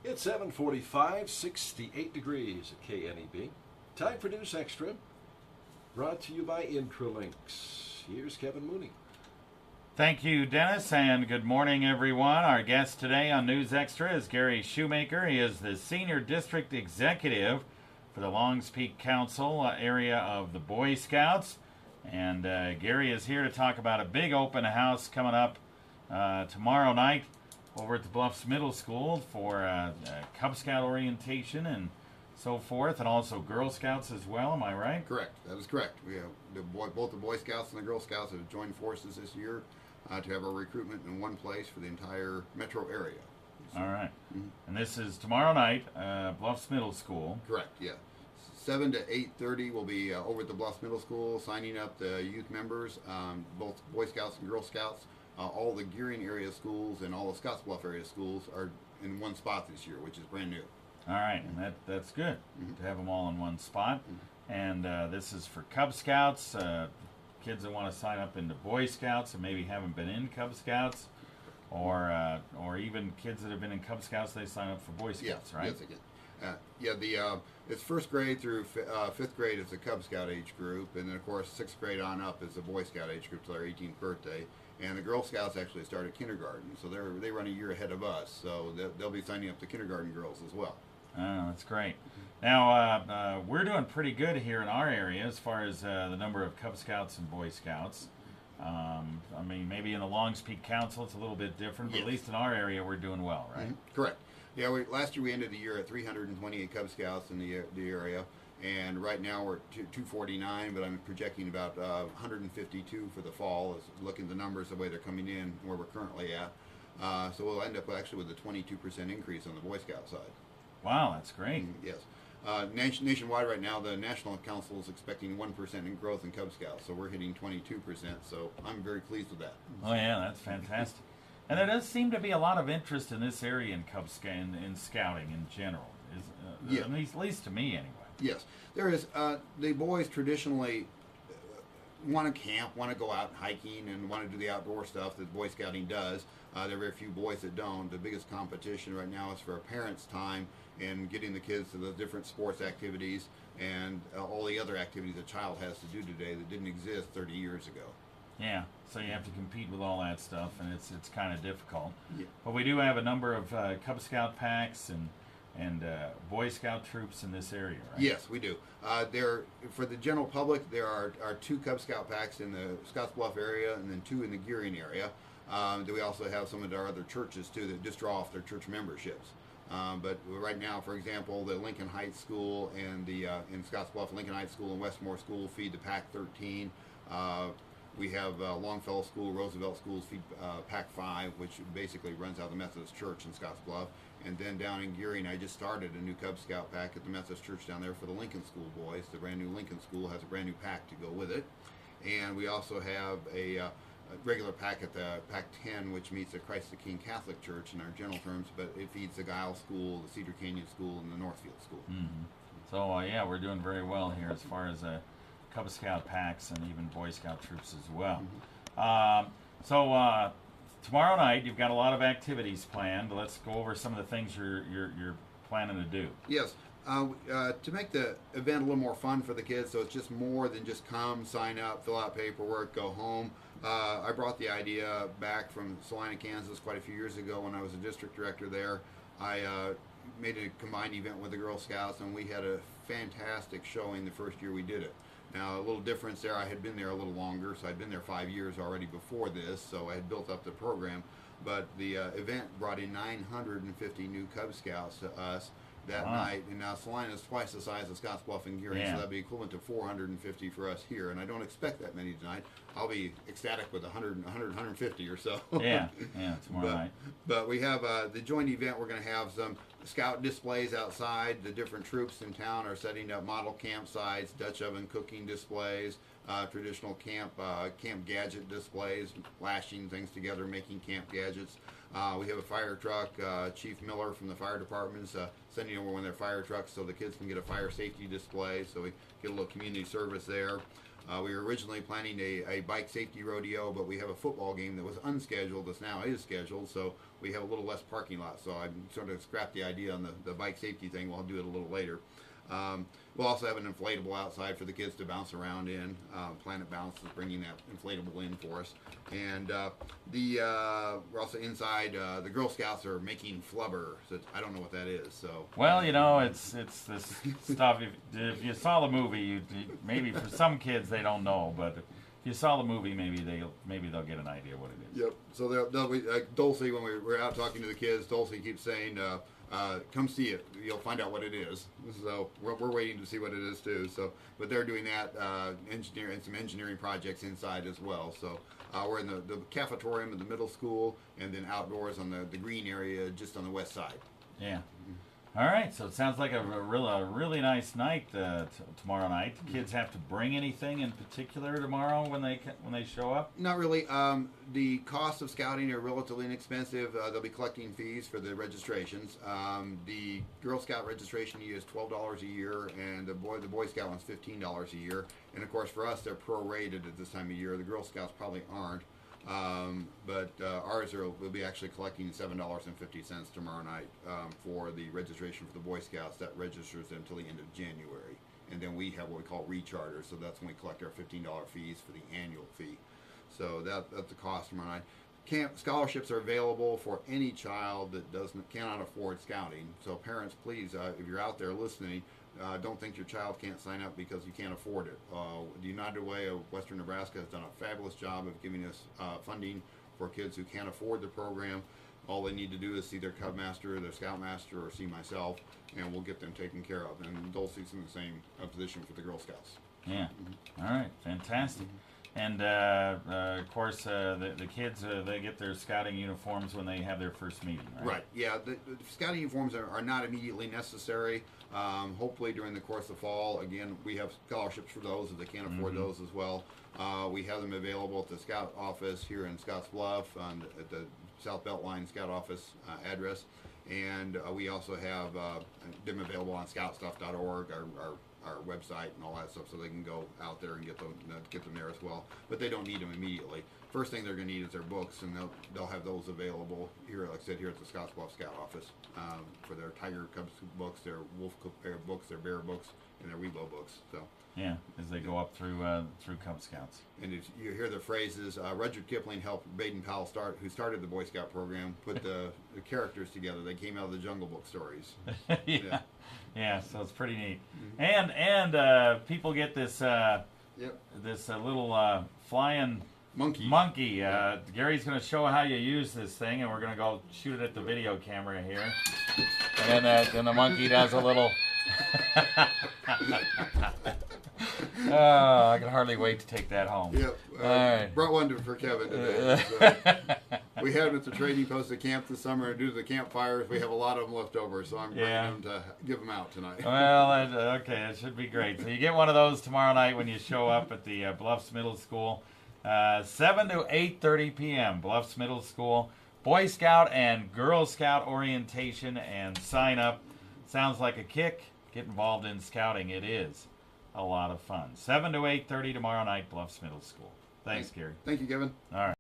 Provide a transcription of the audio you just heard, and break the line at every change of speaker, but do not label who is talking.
It's 7:45, 68 degrees at KNEB. Time for News Extra, brought to you by Intralinks. Here's Kevin Mooney.
Thank you, Dennis, and good morning, everyone. Our guest today on News Extra is Gary Shoemaker. He is the Senior District Executive for the Longs Peak Council area of the Boy Scouts. And Gary is here to talk about a big open house coming up tomorrow night over at the Bluffs Middle School for Cub Scout orientation and so forth, and also Girl Scouts as well. Am I right?
Correct. That is correct. We have both the Boy Scouts and the Girl Scouts have joined forces this year to have our recruitment in one place for the entire metro area.
All right. Mm-hmm. And this is tomorrow night, Bluffs Middle School.
Correct. Yeah. 7 to 8:30 will be over at the Bluffs Middle School, signing up the youth members, both Boy Scouts and Girl Scouts. All the Gering area schools and all the Scottsbluff area schools are in one spot this year, which is brand new.
All right, and that's good to have them all in one spot. And this is for Cub Scouts, kids that want to sign up into Boy Scouts and maybe haven't been in Cub Scouts, or even kids that have been in Cub Scouts, they sign up for Boy Scouts, right?
Yes, again. It's first grade through fifth grade is the Cub Scout age group, and then of course sixth grade on up is the Boy Scout age group till their 18th birthday. And the Girl Scouts actually started kindergarten, so they run a year ahead of us. So they'll be signing up the kindergarten girls as well.
Oh, that's great. Now, we're doing pretty good here in our area as far as the number of Cub Scouts and Boy Scouts. I mean, maybe in the Longs Peak Council it's a little bit different, but
yes.
At least in our area we're doing well, right?
Mm-hmm. Correct. Yeah, last year we ended the year at 328 Cub Scouts in the area, and right now we're at 249, but I'm projecting about 152 for the fall, as looking at the numbers the way they're coming in, where we're currently at. So we'll end up actually with a 22% increase on the Boy Scout side.
Wow, that's great.
Yes. Nationwide right now, the National Council is expecting 1% in growth in Cub Scouts, so we're hitting 22%, so I'm very pleased with that.
Oh yeah, that's fantastic. And there does seem to be a lot of interest in this area in Cub Scout, in scouting in general,
Yeah.
at least to me anyway.
Yes, there is. The boys traditionally want to camp, want to go out hiking, and want to do the outdoor stuff that Boy Scouting does. There are very few boys that don't. The biggest competition right now is for a parent's time and getting the kids to the different sports activities and all the other activities a child has to do today that didn't exist 30 years ago.
Yeah, so you have to compete with all that stuff, and it's kind of difficult.
Yeah.
But we do have a number of Cub Scout packs and Boy Scout troops in this area, right?
Yes, we do. For the general public, there are 2 Cub Scout packs in the Scottsbluff area and then 2 in the Gering area. Then we also have some of our other churches, too, that just draw off their church memberships. But right now, for example, the Lincoln Heights School and the in Scottsbluff, Lincoln Heights School and Westmore School feed the Pack 13. We have Longfellow School, Roosevelt Schools feed Pack 5, which basically runs out of the Methodist Church in Scottsbluff. And then down in Gering, I just started a new Cub Scout pack at the Methodist Church down there for the Lincoln School boys. The brand new Lincoln School has a brand new pack to go with it. And we also have a regular pack at the Pack 10, which meets the Christ the King Catholic Church in our general terms, but it feeds the Guile School, the Cedar Canyon School, and the Northfield School.
Mm-hmm. So, yeah, we're doing very well here as far as Cub Scout packs and even Boy Scout troops as well.
Mm-hmm.
Tomorrow night you've got a lot of activities planned. Let's go over some of the things you're planning to do.
Yes. To make the event a little more fun for the kids, so it's just more than just come, sign up, fill out paperwork, go home. I brought the idea back from Salina, Kansas quite a few years ago when I was a district director there. I made a combined event with the Girl Scouts, and we had a fantastic showing the first year we did it. Now, a little difference there, I had been there a little longer, so I'd been there 5 years already before this, so I had built up the program. But the event brought in 950 new Cub Scouts to us that night, and now Salina is twice the size of Scottsbluff and Gering, so that'd be equivalent to 450 for us here, and I don't expect that many tonight. I'll be ecstatic with 150 or so.
Yeah, tomorrow night.
But we have the joint event. We're going to have some scout displays outside. The different troops in town are setting up model campsites, Dutch oven cooking displays, traditional camp gadget displays, lashing things together, making camp gadgets. We have a fire truck. Chief Miller from the fire department is sending over one of their fire trucks so the kids can get a fire safety display, so we get a little community service there. We were originally planning a bike safety rodeo, but we have a football game that was unscheduled that's now is scheduled, so we have a little less parking lot. So I sort of scrapped the idea on the bike safety thing. We'll do it a little later. We'll also have an inflatable outside for the kids to bounce around in. Planet Bounce is bringing that inflatable in for us. And we're also inside. The Girl Scouts are making flubber. So I don't know what that is. So
Well, it's this stuff. If you saw the movie, maybe for some kids they don't know, but if you saw the movie, maybe they'll get an idea what it is.
Yep. So they'll be Dulcie. When we're out talking to the kids, Dulcie keeps saying, "Come see it. You'll find out what it is." So we're waiting to see what it is too. So, but they're doing that some engineering projects inside as well. So we're in the cafetorium of the middle school, and then outdoors on the green area just on the west side.
Yeah. All right. So it sounds like a really nice night tomorrow night. The kids have to bring anything in particular tomorrow when they show up?
Not really. The cost of scouting are relatively inexpensive. They'll be collecting fees for the registrations. The Girl Scout registration is $12 a year, and the Boy Scout one's $15 a year. And of course, for us, they're prorated at this time of year. The Girl Scouts probably aren't. But ours will be actually collecting $7.50 tomorrow night for the registration for the Boy Scouts. That registers them until the end of January. And then we have what we call recharters, so that's when we collect our $15 fees for the annual fee. So that's the cost tomorrow night. Scholarships are available for any child that cannot afford scouting. So parents, please, if you're out there listening, don't think your child can't sign up because you can't afford it. The United Way of Western Nebraska has done a fabulous job of giving us funding for kids who can't afford the program. All they need to do is see their Cub Master, their Scout Master, or see myself, and we'll get them taken care of. And Dulcie's in the same position for the Girl Scouts.
Yeah. All right. Fantastic. And of course, the kids they get their scouting uniforms when they have their first meeting, right?
Right. Yeah. The scouting uniforms are not immediately necessary. Hopefully, during the course of fall, again, we have scholarships for those if they can't afford those as well. We have them available at the Scout office here in Scottsbluff at the South Beltline Scout office address, and we also have them available on scoutstuff.org, our website and all that stuff, so they can go out there and get them there as well. But they don't need them immediately. First thing they're going to need is their books, and they'll have those available here, like I said, here at the Scottsbluff Scout office for their Tiger Cubs books, their Wolf books, their Bear books, and their Weebo books. So
yeah, as they go up through Cub Scouts.
And if you hear the phrases, Rudyard Kipling helped Baden Powell who started the Boy Scout program, put the characters together. They came out of the Jungle Book stories.
Yeah. Yeah, so it's pretty neat. And people get this this little flying monkey. Gary's going to show how you use this thing, and we're going to go shoot it at the video camera here. And then the monkey does a little... Oh, I can hardly wait to take that home.
Yep.
All right.
Brought one for Kevin today. So. We had him at the trading post at camp this summer. Due to the campfires, we have a lot of them left over, so I'm bringing them to give them out tonight.
Well, okay, it should be great. So you get one of those tomorrow night when you show up at the Bluffs Middle School, 7 to 8:30 p.m. Bluffs Middle School, Boy Scout and Girl Scout orientation and sign up. Sounds like a kick. Get involved in scouting. It is a lot of fun. 7 to 8:30 tomorrow night, Bluffs Middle School. Thanks, Gary.
Thank you, Kevin.
All right.